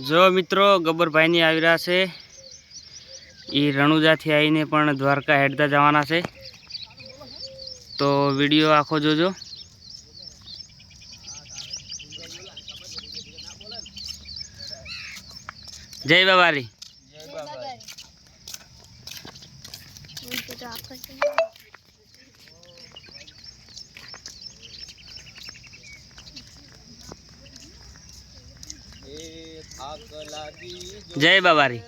જો મિત્રો ગબ્બરભાઈની આવી રહ્યા છે એ રણુજાથી આવીને પણ દ્વારકા હેડતા જવાના છે તો વિડીયો આખો જોજો। જય બાબારી। જય બાબારી।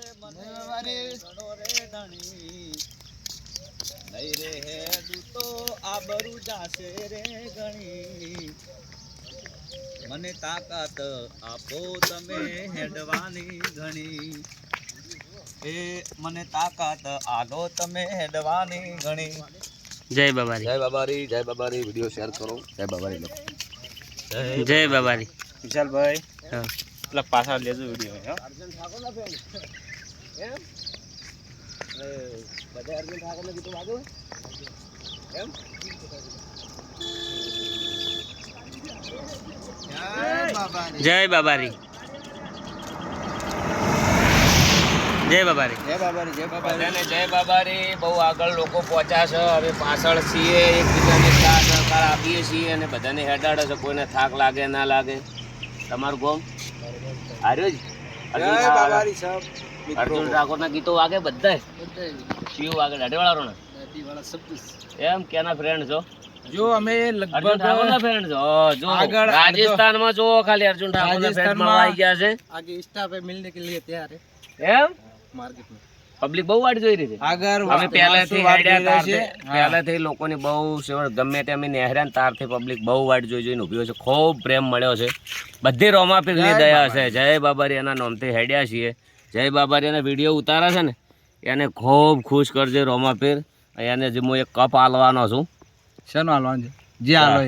મને તાકાત આપો તમે હેડવાની ઘણી એ મને તાકાત આલો તમે હેડવાની ઘણી। જય બાબારી। જય બાબારી। જય બાબારી। વિડિયો શેર કરો। જય બાબારી લો। જય બાબારી। વિશાલ ભાઈ પેલા પાછા લેજો વિડીયો અર્જુન ઠાકોર ના ફ્રેન્ડ એમ બધા અર્જુન ઠાકોર ને ગીતો વાગો એમ। જય બાબારી। જય બાબારી। જય બાબારી। જય બાબારી। બધાને જય બાબારી। બહુ આગળ લોકો પહોંચ્યા છે, હવે પાછળ છીએ, એકબીજાને સાથ સહકાર આપીએ છીએ અને બધાને હેડાડે છે, કોઈને થાક લાગે ના લાગે। તમારું ગોમ હાર્યો જ અર્જુન ઠાકોર ના ગીતો વાગે બધા શિવ વાગે દાઢીવાળા ને એમ કેના ફ્રેન્ડ છો? જો અમે અર્જુન ઠાકોર ના ફ્રેન્ડ છો? જો રાજસ્થાન માં જો ખાલી અર્જુન ઠાકોર ના ફ્રેન્ડ માં આવી ગયા છે। आगे इंस्टा पे मिलने के लिए तैयार है એમ मार्केट में। પબ્લિક બહુ વાટ જોઈ રહી છે। અમે પહેલાથી હેડ્યા તારથી પહેલાથી લોકોની બહુ સેવા ગમે તે અમે નેહર્યા ને તારથી પબ્લિક બહુ વાટ જોઈ જોઈને ઊભી હોય છે। ખૂબ પ્રેમ મળ્યો છે, બધી રોમાપીરની દયા છે। જય બાબારી એના નામથી હેડ્યા છીએ। જય બાબારી એના વિડીયો ઉતારે છે ને એને ખૂબ ખુશ કરજે રોમાપીર। એને જે હું એક કપ આલવાનો છું। શાનો આલવાનો છે? જે આલો